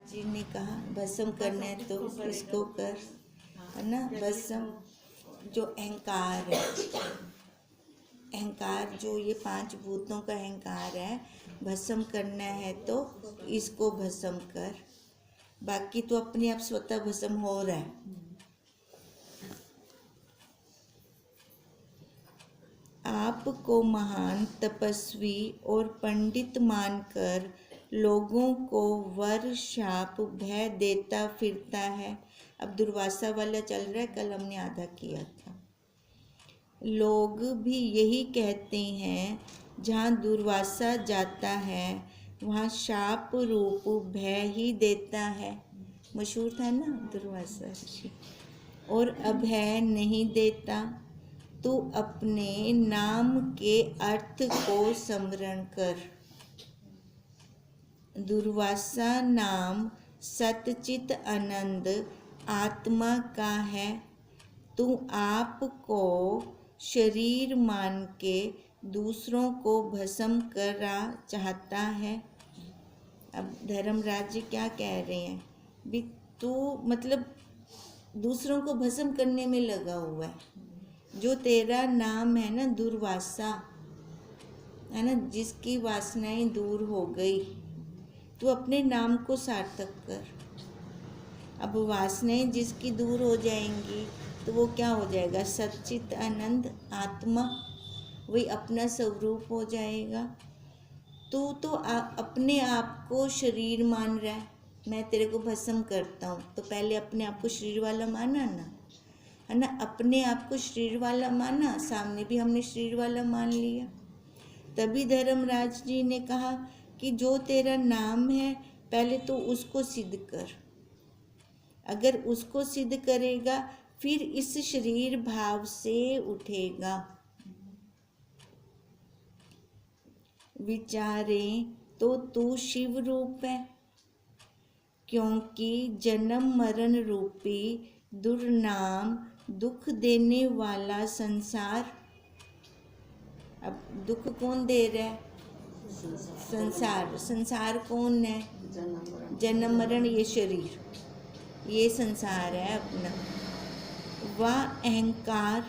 जी ने कहा भस्म करना है तो इसको कर, है ना। भस्म जो अहंकार है, अहंकार जो ये 5 भूतों का अहंकार है, भस्म करना है तो इसको भस्म कर। बाकी तो अपने आप स्वतः भस्म हो रहा है। आपको महान तपस्वी और पंडित मानकर लोगों को वर शाप भय देता फिरता है। अब दुर्वासा वाला चल रहा है, कल हमने आधा किया था। लोग भी यही कहते हैं, जहाँ दुर्वासा जाता है वहाँ शाप रूप भय ही देता है। मशहूर था ना दुर्वासा ऋषि। और अभय नहीं देता। तू अपने नाम के अर्थ को स्मरण कर। दुर्वासा नाम सतचित आनंद आत्मा का है। तू आपको शरीर मान के दूसरों को भस्म करा चाहता है। अब धर्मराज जी क्या कह रहे हैं भी, तू मतलब दूसरों को भस्म करने में लगा हुआ है। जो तेरा नाम है ना दुर्वासा, है ना, जिसकी वासनाएं दूर हो गई, तू अपने नाम को सार्थक कर। अब वासनाएं जिसकी दूर हो जाएंगी तो वो क्या हो जाएगा, सच्चित आनंद आत्मा, वही अपना स्वरूप हो जाएगा। तू तो अपने आप को शरीर मान रहा है, मैं तेरे को भस्म करता हूँ, तो पहले अपने आप को शरीर वाला माना ना, है ना। अपने आप को शरीर वाला माना, सामने भी हमने शरीर वाला मान लिया। तभी धर्मराज जी ने कहा कि जो तेरा नाम है पहले तो उसको सिद्ध कर। अगर उसको सिद्ध करेगा फिर इस शरीर भाव से उठेगा। विचारें तो तू शिव रूप है, क्योंकि जन्म मरण रूपी दुर्नाम दुख देने वाला संसार। अब दुख कौन दे रहा है, संसार। संसार कौन है, जन्म मरण, ये शरीर, ये संसार है अपना। वह अहंकार,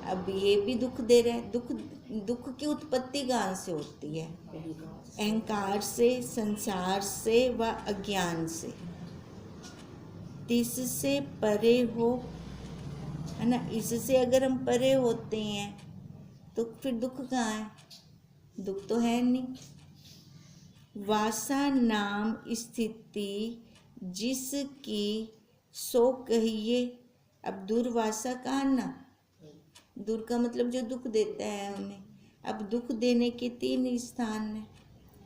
अब ये भी दुख दे रहा है। दुख की उत्पत्ति कहाँ से होती है, अहंकार से, संसार से व अज्ञान से। इससे परे हो, है ना। इससे अगर हम परे होते हैं तो फिर दुख कहाँ है, दुख तो है नहीं। वासा नाम स्थिति जिसकी सो कहिए। अब दुर्वासा कहा ना, दूर का मतलब जो दुख देता है हमें। अब दुख देने के 3 स्थान है,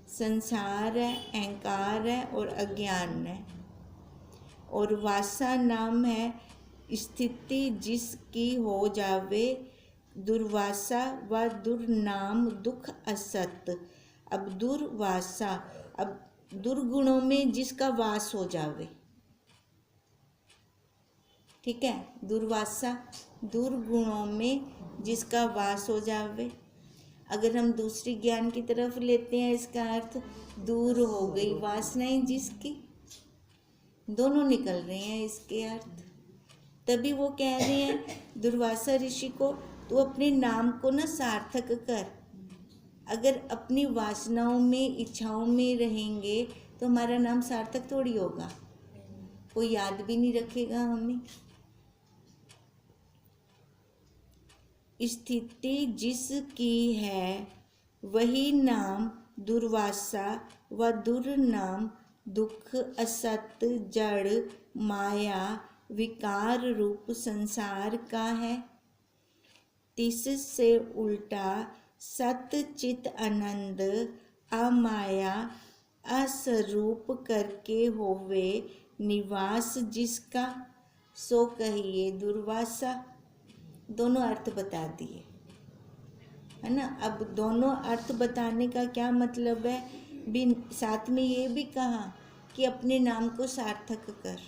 संसार है, अहंकार है और अज्ञान है। और वासा नाम है स्थिति जिसकी हो जावे दुर्वासा व दुर्नाम दुख असत। अब दुर्वासा, अब दुर्गुणों में जिसका वास हो जावे, ठीक है। दुर्वासा दुर्गुणों में जिसका वास हो जावे। अगर हम दूसरी ज्ञान की तरफ लेते हैं, इसका अर्थ दूर हो गई वासनाएं जिसकी। दोनों निकल रहे हैं इसके अर्थ। तभी वो कह रहे हैं दुर्वासा ऋषि को, तू अपने नाम को ना सार्थक कर। अगर अपनी वासनाओं में, इच्छाओं में रहेंगे तो हमारा नाम सार्थक थोड़ी होगा, कोई याद भी नहीं रखेगा हमें। स्थिति जिसकी है वही नाम दुर्वासा व दुर्नाम दुख असत जड़ माया विकार रूप संसार का है। तिससे उल्टा सत चित आनंद अमाया असरूप करके होवे निवास जिसका, सो कहिए दुर्वासा। दोनों अर्थ बता दिए, है ना। अब दोनों अर्थ बताने का क्या मतलब है, भी साथ में ये भी कहा कि अपने नाम को सार्थक कर।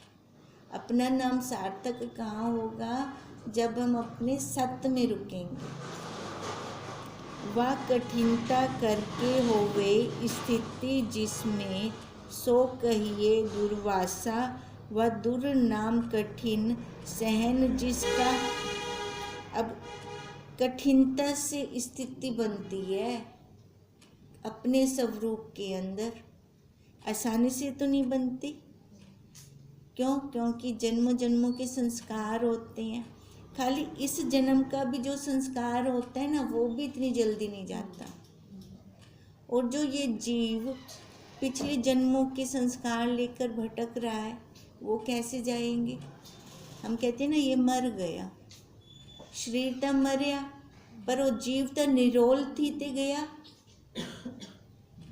अपना नाम सार्थक कहाँ होगा, जब हम अपने सत्य में रुकेंगे। वह कठिनता करके होवे स्थिति जिसमें सो कहिए दुर्वासा, वह दुर नाम कठिन सहन जिसका। अब कठिनता से स्थिति बनती है अपने स्वरूप के अंदर, आसानी से तो नहीं बनती। क्यों? क्योंकि जन्मों जन्मों के संस्कार होते हैं। खाली इस जन्म का भी जो संस्कार होता है ना, वो भी इतनी जल्दी नहीं जाता। और जो ये जीव पिछले जन्मों के संस्कार लेकर भटक रहा है, वो कैसे जाएंगे? हम कहते हैं ना, ये मर गया, शरीर तो मरया, पर वो जीव तो निरोल थी ते गया।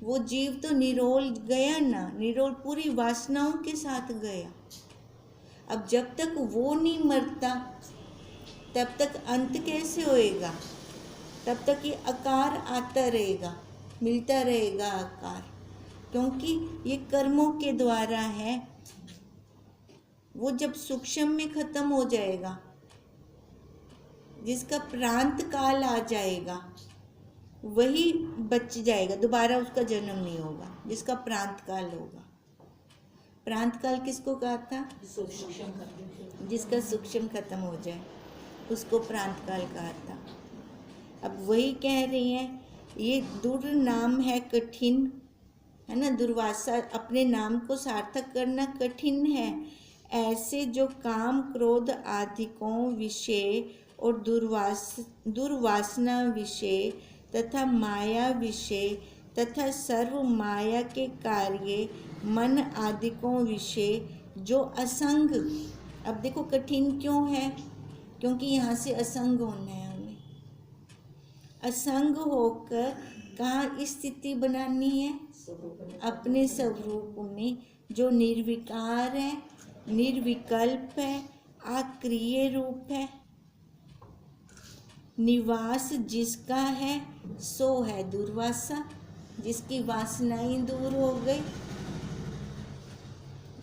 वो जीव तो निरोल गया ना, निरोल पूरी वासनाओं के साथ गया। अब जब तक वो नहीं मरता, तब तक अंत कैसे होएगा? तब तक ये आकार आता रहेगा, मिलता रहेगा आकार, क्योंकि ये कर्मों के द्वारा है। वो जब सूक्ष्म में खत्म हो जाएगा, जिसका प्रांत काल आ जाएगा, वही बच जाएगा, दोबारा उसका जन्म नहीं होगा, जिसका प्रांत काल होगा। प्रांत काल किसको कहा था? जिसका सूक्ष्म खत्म हो जाए उसको प्रांत काल कहा था। अब वही कह रही हैं, ये दुर नाम है कठिन, है ना। दुर्वासा, अपने नाम को सार्थक करना कठिन है। ऐसे जो काम क्रोध आदिकों विषय और दुर्वासना विषय तथा माया विषय तथा सर्व माया के कार्य मन आदिकों विषय जो असंग। अब देखो कठिन क्यों है? क्योंकि यहाँ से असंग होना है हमें। असंग होकर कहाँ स्थिति बनानी है? अपने स्वरूप में, जो निर्विकार है, निर्विकल्प है, अक्रिय रूप है। निवास जिसका है सो है दुर्वासा, जिसकी वासनाएं दूर हो गई।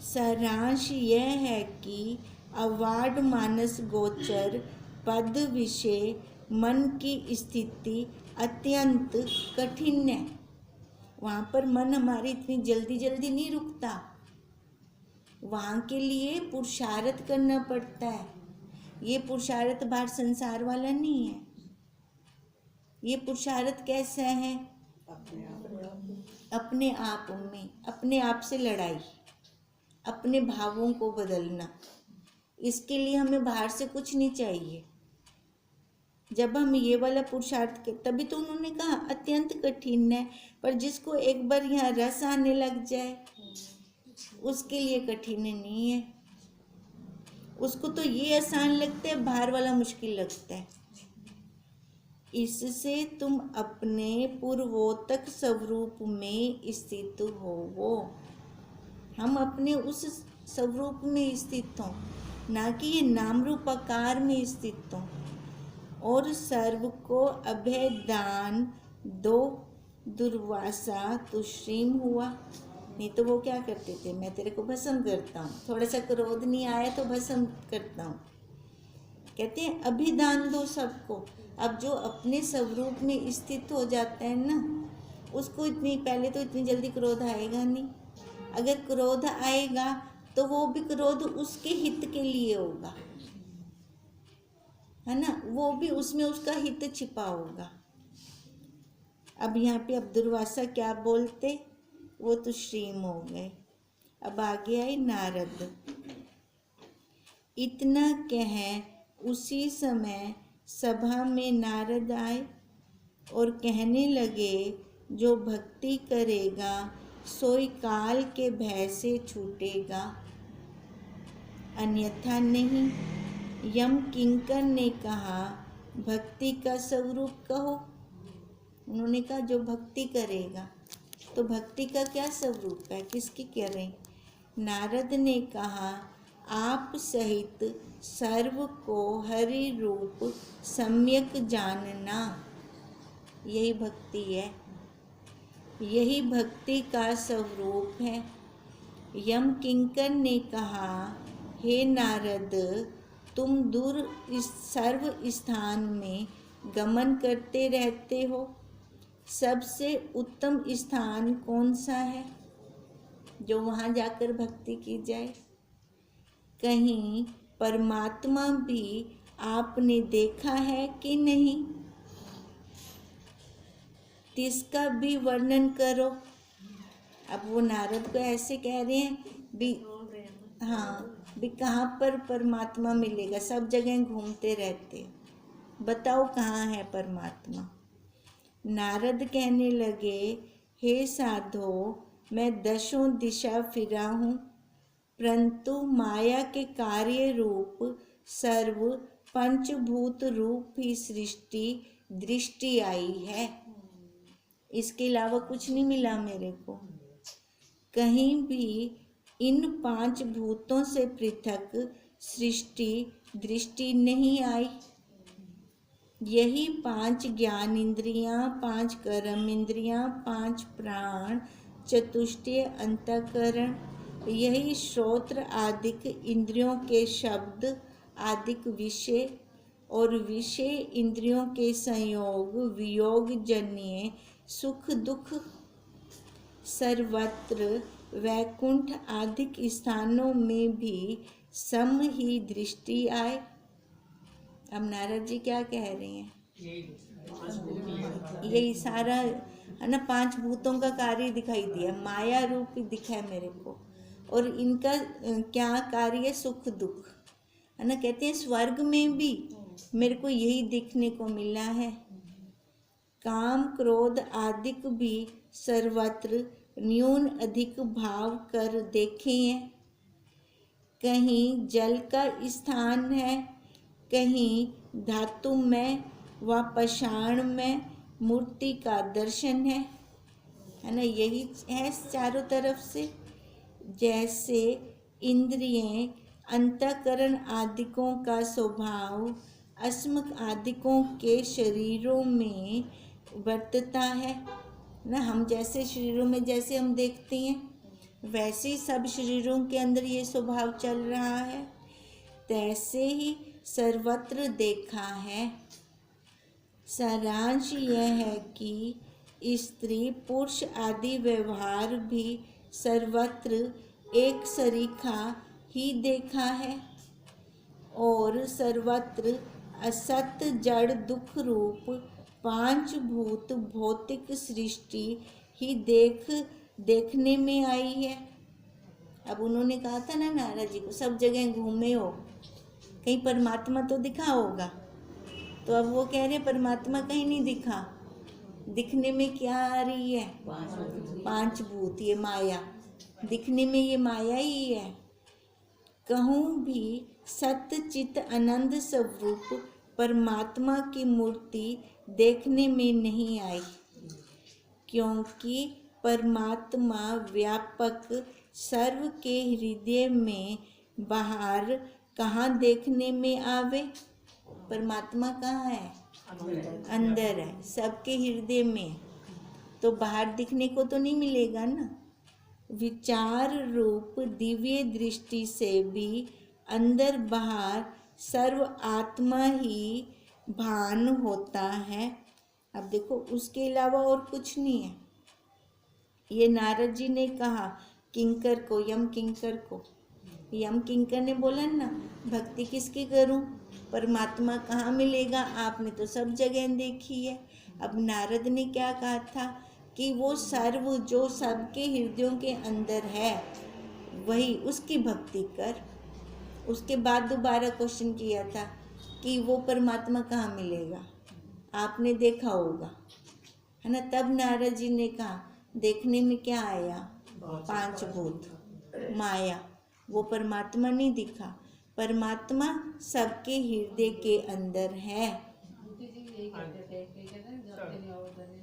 सारांश यह है कि अवाढ मानस गोचर पद विषय मन की स्थिति अत्यंत कठिन है। वहाँ पर मन हमारी इतनी जल्दी जल्दी नहीं रुकता, वहाँ के लिए पुरुषार्थ करना पड़ता है। ये पुरुषार्थ बाहर संसार वाला नहीं है। ये पुरुषार्थ कैसा है? अपने आप में, अपने आप से लड़ाई, अपने भावों को बदलना। इसके लिए हमें बाहर से कुछ नहीं चाहिए। जब हम ये वाला पुरुषार्थ के, तभी तो उन्होंने कहा अत्यंत कठिन है। पर जिसको एक बार यहाँ रस आने लग जाए, उसके लिए कठिन नहीं है। उसको तो ये आसान लगता है, बाहर वाला मुश्किल लगता है। इससे तुम अपने पूर्वोत्तक स्वरूप में स्थित हो। हम अपने उस स्वरूप में स्थित हों, ना कि ये नाम रूप आकार में स्थित हों। और सर्व को अभय दान दो दुर्वासा तुष्रीम हुआ। नहीं तो वो क्या करते थे? मैं तेरे को भस्म करता हूँ, थोड़ा सा क्रोध नहीं आया तो भस्म करता हूँ। कहते हैं अभिदान दो सबको। अब जो अपने स्वरूप में स्थित हो जाता है ना, उसको इतनी पहले तो इतनी जल्दी क्रोध आएगा नहीं। अगर क्रोध आएगा तो वो भी क्रोध उसके हित के लिए होगा, है ना। वो भी उसमें उसका हित छिपा होगा। अब यहाँ पे अब दुर्वासा क्या बोलते? वो तो श्रीम हो गए। अब आगे आई नारद। इतना कह उसी समय सभा में नारद आए और कहने लगे, जो भक्ति करेगा सोई काल के भय से छूटेगा, अन्यथा नहीं। यम किंकर ने कहा, भक्ति का स्वरूप कहो। उन्होंने कहा जो भक्ति करेगा, तो भक्ति का क्या स्वरूप है, किसकी करें? नारद ने कहा, आप सहित सर्व को हरि रूप सम्यक जानना, यही भक्ति है, यही भक्ति का स्वरूप है। यम किंकर ने कहा, हे नारद, तुम दूर सर्व स्थान में गमन करते रहते हो, सबसे उत्तम स्थान कौन सा है? जो वहाँ जाकर भक्ति की जाए। कहीं परमात्मा भी आपने देखा है कि नहीं, इसका भी वर्णन करो। अब वो नारद को ऐसे कह रहे हैं भी, हाँ भी कहाँ पर परमात्मा मिलेगा, सब जगह घूमते रहते, बताओ कहाँ है परमात्मा। नारद कहने लगे, हे साधो, मैं दशों दिशा फिरा हूँ, परंतु माया के कार्य रूप सर्व पंचभूत रूप ही सृष्टि दृष्टि आई है। इसके अलावा कुछ नहीं मिला मेरे को। कहीं भी इन 5 भूतों से पृथक सृष्टि दृष्टि नहीं आई। यही 5 ज्ञान इंद्रियां, 5 कर्म इंद्रियां, 5 प्राण, चतुष्टय अंतःकरण, यही श्रोत्र आदिक इंद्रियों के शब्द आदिक विषय और विषय इंद्रियों के संयोग वियोग जन्य सुख दुख सर्वत्र वैकुंठ आदिक स्थानों में भी सम ही दृष्टि आए। अब नारद जी क्या कह रहे हैं, यही सारा है ना, 5 भूतों का कार्य दिखाई दिया, माया रूप दिखा है मेरे को, और इनका क्या कार्य, सुख दुख है ना। कहते हैं स्वर्ग में भी मेरे को यही देखने को मिला है। काम क्रोध आदिक भी सर्वत्र न्यून अधिक भाव कर देखे हैं। कहीं जल का स्थान है, कहीं धातु में व पाषाण में मूर्ति का दर्शन है ना। यही है चारों तरफ से। जैसे इंद्रियें अंतःकरण आदिकों का स्वभाव अस्मक आदिकों के शरीरों में वर्तता है ना। हम जैसे शरीरों में जैसे हम देखते हैं वैसे ही सब शरीरों के अंदर ये स्वभाव चल रहा है, तैसे ही सर्वत्र देखा है। सारांश यह है कि स्त्री पुरुष आदि व्यवहार भी सर्वत्र एक सरीखा ही देखा है और सर्वत्र असत जड़ दुख रूप 5 भूत भौतिक सृष्टि ही देखने में आई है। अब उन्होंने कहा था ना नारद जी को, सब जगह घूमे हो, कहीं परमात्मा तो दिखा होगा। तो अब वो कह रहे परमात्मा कहीं नहीं दिखा, दिखने में क्या आ रही है, 5 भूत, ये माया, दिखने में ये माया ही है। कहूँ भी सत्य चित आनंद स्वरूप परमात्मा की मूर्ति देखने में नहीं आई, क्योंकि परमात्मा व्यापक सर्व के हृदय में बाहर कहाँ देखने में आवे। परमात्मा कहाँ है, अंदर है, सबके हृदय में, तो बाहर दिखने को तो नहीं मिलेगा ना। विचार रूप दिव्य दृष्टि से भी अंदर बाहर सर्व आत्मा ही भान होता है। अब देखो उसके अलावा और कुछ नहीं है। ये नारद जी ने कहा किंकर को, यम किंकर को, यम किंकर ने बोला ना भक्ति किसकी करूं, परमात्मा कहाँ मिलेगा, आपने तो सब जगह देखी है। अब नारद ने क्या कहा था कि वो सर्व जो सबके हृदयों के अंदर है वही, उसकी भक्ति कर। उसके बाद दोबारा क्वेश्चन किया था कि वो परमात्मा कहाँ मिलेगा, आपने देखा होगा है ना। तब नारद जी ने कहा देखने में क्या आया, 5 भूत माया, वो परमात्मा नहीं दिखा। परमात्मा सबके हृदय के अंदर है।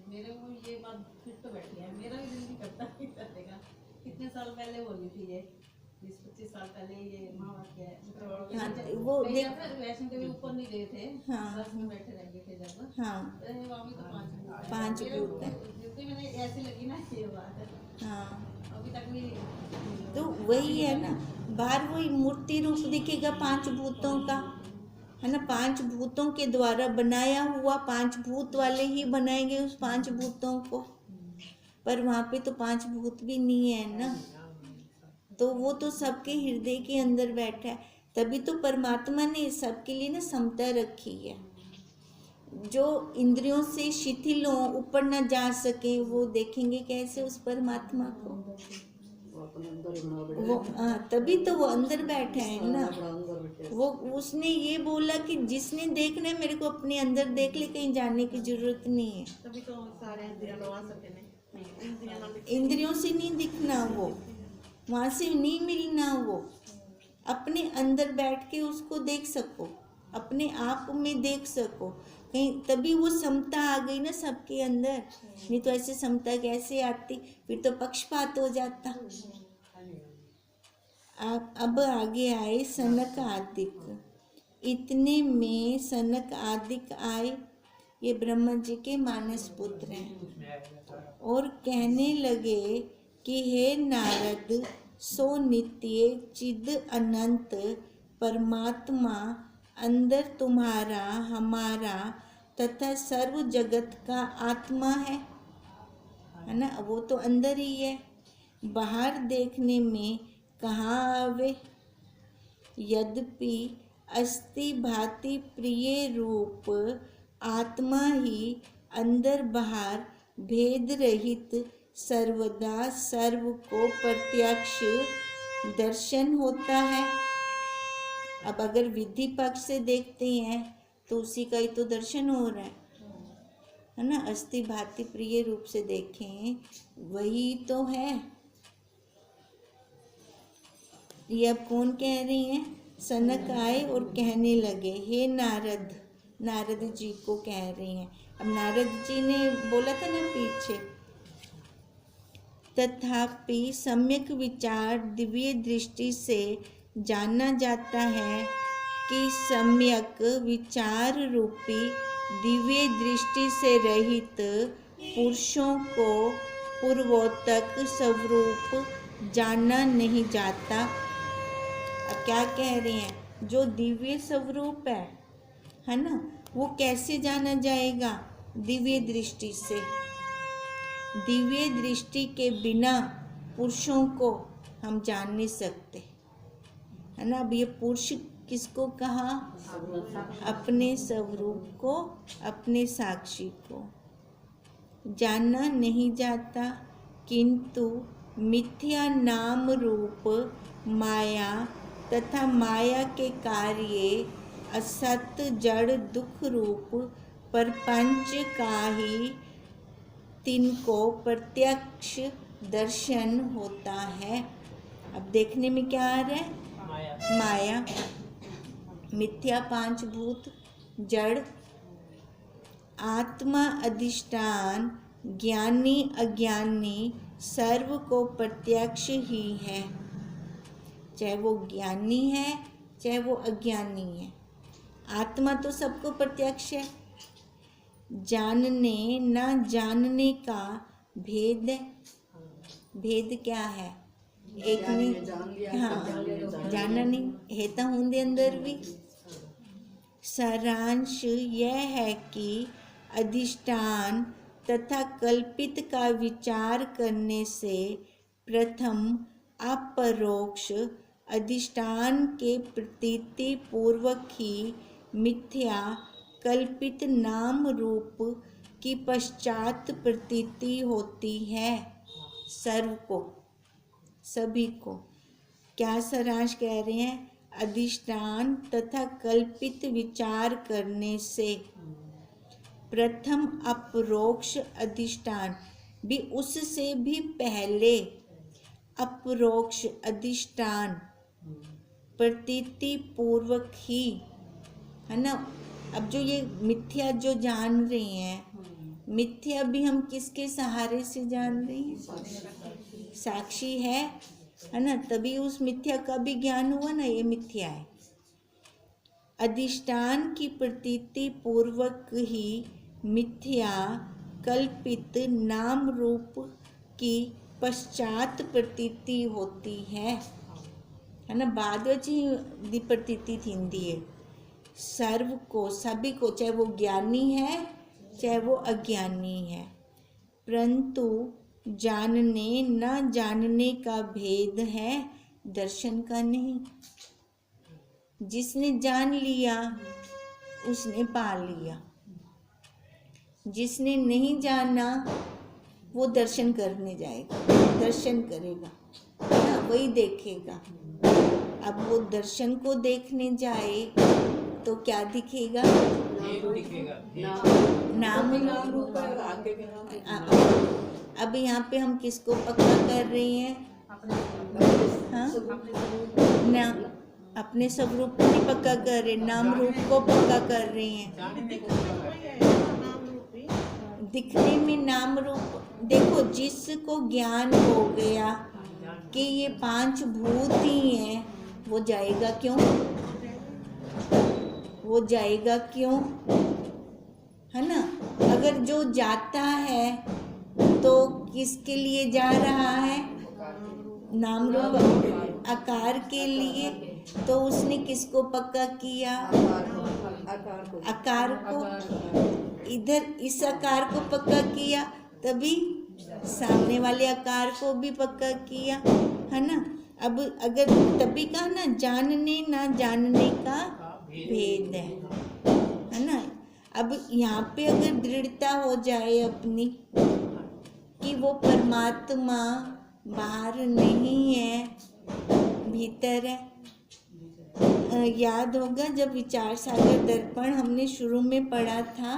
मेरे को ये बात फिर तो बैठी है, मेरा भी दिल नहीं करता करेगा। कितने साल पहले बोली थी ये, 20-25 साल पहले ये महावाक्य है। हाँ, वो वैष्णो देवी ऊपर नहीं गए थे, हाँ, बस में बैठे रह गए थे जब, हाँ, तो वहाँ भी तो 5 भूत है। जितनी मैंने ऐसी लगी ना ये बात, हाँ, अभी तक भी तो वही है ना, बाहर वही मूर्ति रूप दिखेगा 5 भूतों का है ना। 5 भूतों के द्वारा बनाया हुआ, 5 भूत वाले ही बनाएंगे उस 5 भूतों को, पर वहाँ पे तो 5 भूत भी नहीं है ना। तो वो तो सबके हृदय के अंदर बैठा है। तभी तो परमात्मा ने सबके लिए ना समता रखी है। जो इंद्रियों से शिथिल हो, ऊपर ना जा सके, वो देखेंगे कैसे उस परमात्मा को? वो तभी तो वो अंदर बैठा है ना। वो उसने ये बोला कि जिसने देखना है मेरे को अपने अंदर देख ले, कहीं जाने की जरूरत नहीं है। तभी तो सारे इंद्रियां लगा सके नहीं, इंद्रियों से नहीं दिखना, वो वहां से नहीं मिलना, वो अपने अंदर बैठ के उसको देख सको, अपने आप में देख सको कहीं, तभी वो समता आ गई ना सबके अंदर। नहीं तो ऐसे समता कैसे आती? फिर तो पक्षपात हो जाता। अब आगे आए सनक आदिक। इतने में सनक आदिक आए, ये ब्रह्मा जी के मानस पुत्र हैं, और कहने लगे कि हे नारद, सो नित्य चिद अनंत परमात्मा अंदर तुम्हारा, हमारा तथा सर्व जगत का आत्मा है ना। वो तो अंदर ही है, बाहर देखने में कहाँ आवे। यद्यपि अस्ति भांति प्रिय रूप आत्मा ही अंदर बाहर भेद रहित सर्वदा सर्व को प्रत्यक्ष दर्शन होता है। अब अगर विधि पक्ष से देखते हैं तो उसी का ही तो दर्शन हो रहा है ना। अस्ति भांति प्रिय रूप से देखें वही तो है। ये अब कौन कह रही हैं? सनक आए और कहने लगे, हे नारद, नारद जी को कह रही हैं। अब नारद जी ने बोला था ना पीछे, तथापि सम्यक विचार दिव्य दृष्टि से जाना जाता है कि सम्यक विचार रूपी दिव्य दृष्टि से रहित पुरुषों को पूर्वोत्तक स्वरूप जाना नहीं जाता। अब क्या कह रहे हैं? जो दिव्य स्वरूप है ना, वो कैसे जाना जाएगा? दिव्य दृष्टि से। दिव्य दृष्टि के बिना पुरुषों को हम जान नहीं सकते, है ना। अब ये पुरुष किसको कहा? अपने स्वरूप को, अपने साक्षी को जानना नहीं जाता, किंतु मिथ्या नाम रूप माया तथा माया के कार्य असत जड़ दुख रूप प्रपंच का ही तिनको प्रत्यक्ष दर्शन होता है। अब देखने में क्या आ रहा है? माया, मिथ्या पांच भूत, जड़, आत्मा अधिष्ठान, ज्ञानी अज्ञानी सर्व को प्रत्यक्ष ही है। चाहे वो ज्ञानी है चाहे वो अज्ञानी है, आत्मा तो सबको प्रत्यक्ष है। जानने ना जानने का भेद, भेद क्या है? एक नहीं, हाँ, जानना नहीं है तो होंदे अंदर भी। सारांश यह है कि अधिष्ठान तथा कल्पित का विचार करने से प्रथम अपरोक्ष अधिष्ठान के प्रतीति पूर्वक ही मिथ्या कल्पित नाम रूप की पश्चात प्रतीति होती है सर्व को, सभी को। क्या सारांश कह रहे हैं? अधिष्ठान तथा कल्पित विचार करने से प्रथम अपरोक्ष अधिष्ठान भी, उससे भी पहले अपरोक्ष अधिष्ठान प्रतीति पूर्वक ही, है ना। अब जो ये मिथ्या जो जान रहे हैं, मिथ्या भी हम किसके सहारे से जान रहे हैं? साक्षी है ना, तभी उस मिथ्या का भी ज्ञान हुआ ना, ये मिथ्या है। अधिष्ठान की प्रतीति पूर्वक ही मिथ्या कल्पित नाम रूप की पश्चात प्रतीति होती है ना। बाद दी प्रतीति थींदी है सर्व को, सभी को, चाहे वो ज्ञानी है चाहे वो अज्ञानी है। परंतु जानने न जानने का भेद है दर्शन का नहीं। जिसने जान लिया उसने पा लिया, जिसने नहीं जाना वो दर्शन करने जाएगा, दर्शन करेगा ना, वही देखेगा। अब वो दर्शन को देखने जाए तो क्या दिखेगा? नाम रूप। अब यहाँ पे हम किसको पक्का कर रहे हैं? हाँ, ना अपने स्वरूप को नहीं पक्का कर रहे, नाम रूप को पक्का कर रहे हैं। दिखने में नाम रूप। देखो, जिसको ज्ञान हो गया कि ये 5 भूत ही हैं, वो जाएगा क्यों? वो जाएगा क्यों? है ना। अगर जो जाता है तो किसके लिए जा रहा है? नाम रूप आकार के लिए। तो उसने किसको पक्का किया? आकार को। इधर इस आकार को पक्का किया, तभी सामने वाले आकार को भी पक्का किया, है ना। अब अगर तभी कहा ना, जानने ना जानने का भेद है ना। अब यहाँ पे अगर दृढ़ता हो जाए अपनी कि वो परमात्मा बाहर नहीं है, भीतर है। याद होगा जब विचार सागर दर्पण हमने शुरू में पढ़ा था,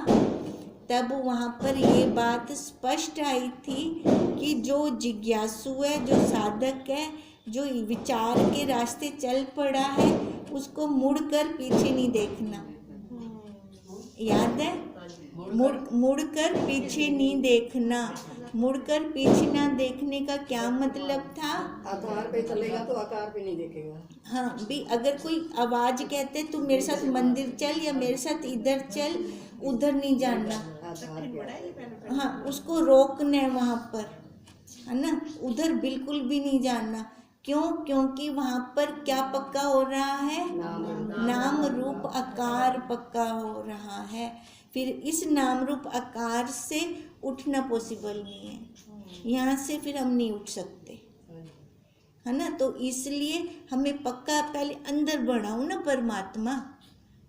तब वहाँ पर ये बात स्पष्ट आई थी कि जो जिज्ञासु है, जो साधक है, जो विचार के रास्ते चल पड़ा है, उसको मुड़कर पीछे नहीं देखना। याद है? मुड़कर पीछे नहीं देखना। मुड़कर पीछे ना देखने का क्या मतलब था? आकार पे चलेगा तो आकार पे नहीं देखेगा। हाँ भी, अगर कोई आवाज कहते तू मेरे साथ मंदिर चल या मेरे साथ इधर चल, उधर नहीं जाना। हाँ, उसको रोकना है वहाँ पर, है ना। उधर बिल्कुल भी नहीं जाना। क्यों? क्योंकि वहाँ पर क्या पक्का हो रहा है? नाम रूप आकार पक्का हो रहा है। फिर इस नाम रूप आकार से उठना पॉसिबल नहीं है। यहाँ से फिर हम नहीं उठ सकते, है ना। तो इसलिए हमें पक्का पहले अंदर बढ़ाओ ना परमात्मा।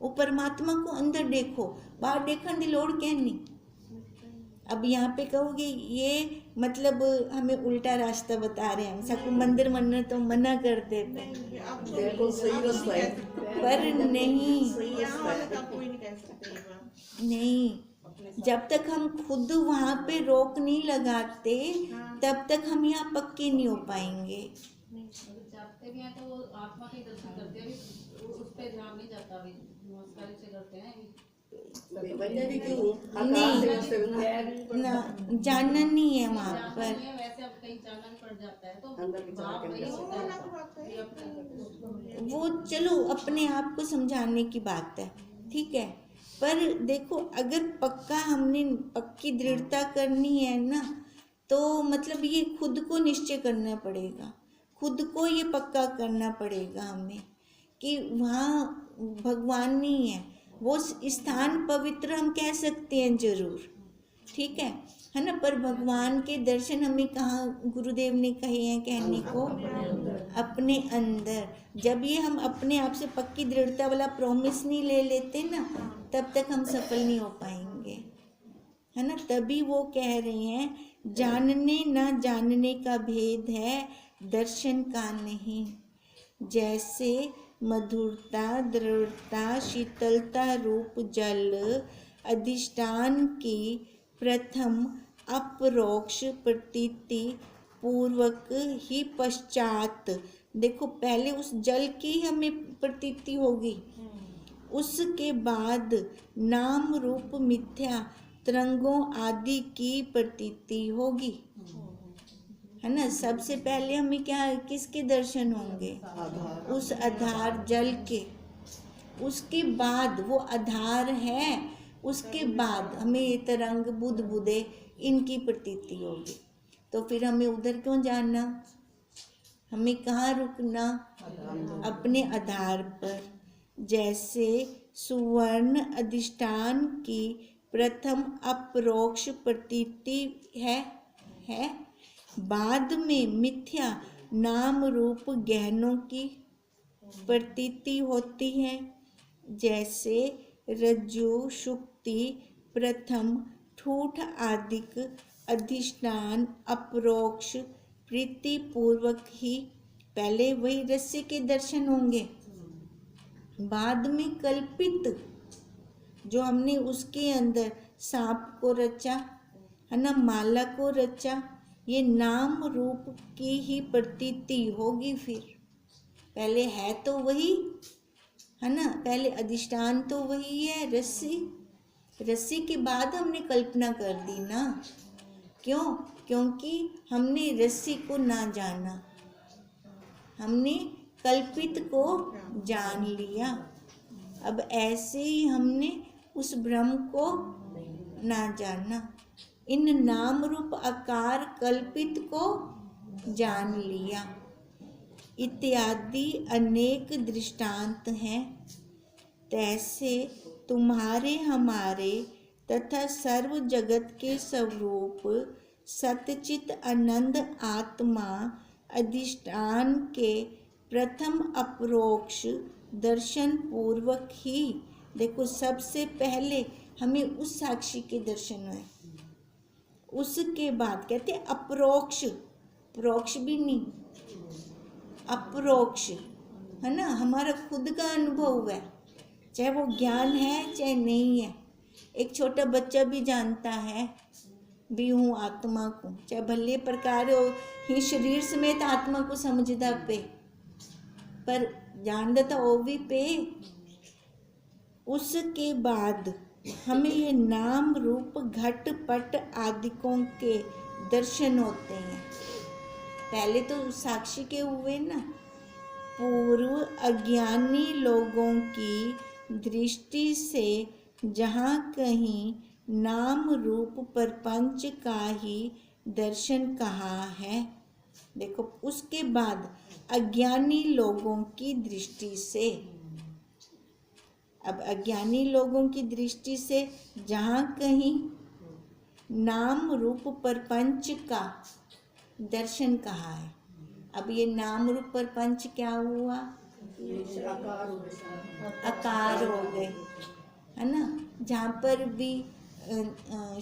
वो परमात्मा को अंदर देखो, बाहर देखने की लोड़ क्या नहीं। अब यहाँ पे कहोगे ये मतलब हमें उल्टा रास्ता बता रहे हैं, सबको मंदिर मनना तो मना कर देते हैं, बिल्कुल सही रास्ता है, पर नहीं, नहीं। जब तक हम खुद वहाँ पे रोक नहीं लगाते, तब तक हम यहाँ पक्के नहीं हो पाएंगे। जाते भी हैं तो वो आत्मा के दर्शन करते हैं, उस पे ध्यान नहीं जाता, अभी नमस्कार से करते हैं ना, जानना नहीं है वहाँ पर। वैसे अब कहीं चानन पड़ जाता है तो भाव वही होता है। वो चलो अपने आप को समझाने की बात है, ठीक है। पर देखो, अगर पक्का हमने पक्की दृढ़ता करनी है ना, तो मतलब ये खुद को निश्चय करना पड़ेगा, खुद को ये पक्का करना पड़ेगा हमें कि वहाँ भगवान नहीं है। वो स्थान पवित्र हम कह सकते हैं जरूर, ठीक है ना। पर भगवान के दर्शन हमें कहाँ गुरुदेव ने कहे हैं कहने को? अपने अंदर। जब ये हम अपने आप से पक्की दृढ़ता वाला प्रॉमिस नहीं ले लेते ना, तब तक हम सफल नहीं हो पाएंगे, है ना। तभी वो कह रहे हैं, जानने ना जानने का भेद है, दर्शन का नहीं। जैसे मधुरता, दृढ़ता, शीतलता रूप जल अधिष्ठान की प्रथम अपरोक्ष प्रतीति पूर्वक ही पश्चात, देखो पहले उस जल की हमें प्रतीति होगी, उसके बाद नाम रूप मिथ्या तरंगों आदि की प्रतीति होगी, है ना। सबसे पहले हमें क्या, किसके दर्शन होंगे? उस आधार जल के। उसके बाद वो आधार है, उसके बाद हमें ये तरंग बुध बुधे इनकी प्रतीति होगी। तो फिर हमें उधर क्यों जाना? हमें कहाँ रुकना? अपने आधार पर। जैसे सुवर्ण अधिष्ठान की प्रथम अपरोक्ष प्रतीति है, बाद में मिथ्या नाम रूप गहनों की प्रतीति होती है, जैसे रज्जु, शुक्ति, प्रथम, ठूठ आदिक अधिष्ठान अपरोक्ष प्रीति पूर्वक ही पहले वही रस्सी के दर्शन होंगे, बाद में कल्पित जो हमने उसके अंदर सांप को रचा है ना, माला को रचा, ये नाम रूप की ही प्रतीति होगी। फिर पहले है तो वही है ना, पहले अधिष्ठान तो वही है रस्सी, रस्सी के बाद हमने कल्पना कर दी ना। क्यों? क्योंकि हमने रस्सी को ना जाना, हमने कल्पित को जान लिया। अब ऐसे ही हमने उस ब्रह्म को ना जाना, इन नाम रूप आकार कल्पित को जान लिया इत्यादि अनेक दृष्टांत हैं। तैसे तुम्हारे हमारे तथा सर्व जगत के स्वरूप सतचित आनंद आत्मा अधिष्ठान के प्रथम अपरोक्ष दर्शन पूर्वक ही, देखो सबसे पहले हमें उस साक्षी के दर्शन हुए, उसके बाद कहते हैं अपरोक्ष, परोक्ष भी नहीं, अपरोक्ष है ना, हमारा खुद का अनुभव है, चाहे वो ज्ञान है चाहे नहीं है। एक छोटा बच्चा भी जानता है भी हूँ आत्मा को, चाहे भले प्रकार हो ही शरीर समेत आत्मा को समझदा पे, पर जानदा तो वो भी पे। उसके बाद हमें ये नाम रूप घट पट आदिकों के दर्शन होते हैं। पहले तो साक्षी के हुए ना, पूर्व अज्ञानी लोगों की दृष्टि से जहाँ कहीं नाम रूप प्रपंच का ही दर्शन कहा है, देखो उसके बाद अज्ञानी लोगों की दृष्टि से, अब अज्ञानी लोगों की दृष्टि से जहाँ कहीं नाम रूप प्रपंच का दर्शन कहा है। अब ये नाम रूप प्रपंच क्या हुआ? आकार हो गए है ना, जहाँ पर भी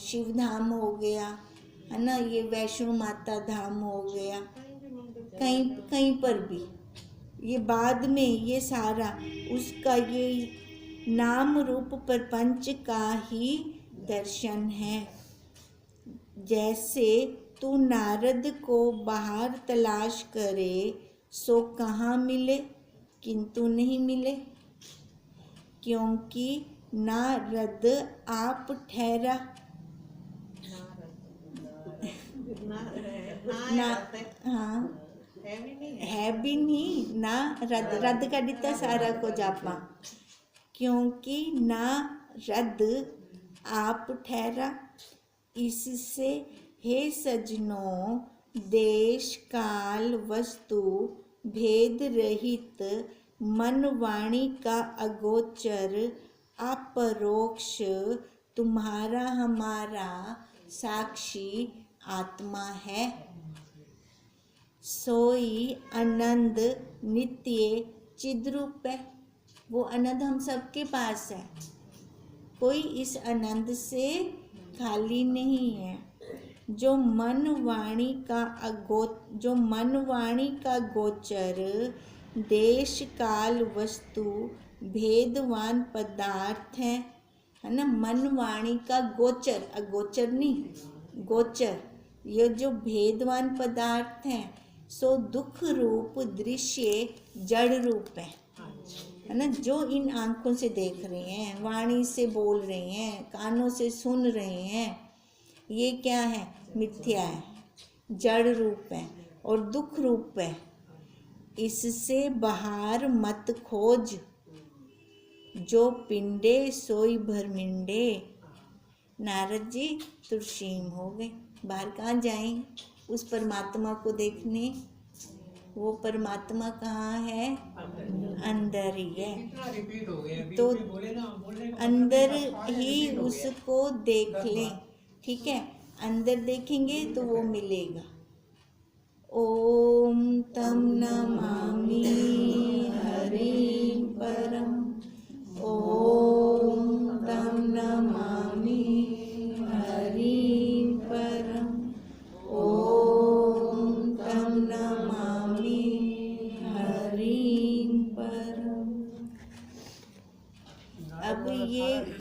शिव धाम हो गया है ना, ये वैष्णो माता धाम हो गया, कहीं कहीं पर भी ये बाद में ये सारा उसका ये नाम रूप प्रपंच का ही दर्शन है। जैसे तू नारद को बाहर तलाश करे सो कहाँ मिले, किंतु नहीं मिले, क्योंकि नारद आप ठहरा ना, हाँ है भी नहीं ना, रद रद का दिता सारा को जापा, क्योंकि ना रद आप ठहरा। इससे हे सजनों देश काल वस्तु भेद रहित मन वाणी का अगोचर अपरोक्ष तुम्हारा हमारा साक्षी आत्मा है। सोई आनंद नित्य चिद्रूप है, वो आनंद हम सबके पास है, कोई इस आनंद से खाली नहीं है। जो मन वाणी का गोचर देश काल वस्तु भेदवान पदार्थ है ना, मन वाणी का गोचर, अगोचर नहीं गोचर, ये जो भेदवान पदार्थ हैं सो दुख रूप दृश्य जड़ रूप है ना, जो इन आंखों से देख रहे हैं, वाणी से बोल रहे हैं, कानों से सुन रहे हैं, ये क्या है? मिथ्या है, जड़ रूप है और दुख रूप है। इससे बाहर मत खोज, जो पिंडे सोई भरमिंडे। नारद जी तुरशीम हो गए, बाहर कहाँ जाएं उस परमात्मा को देखने? वो परमात्मा कहाँ है? अंदर ही है, तो अंदर ही उसको देख लें, ठीक है? अंदर देखेंगे तो वो मिलेगा, ओम तं नमामि हरिं परम। ओम तं नमामि हरिं परम। ओम तं नमामि हरिं परम। अब ये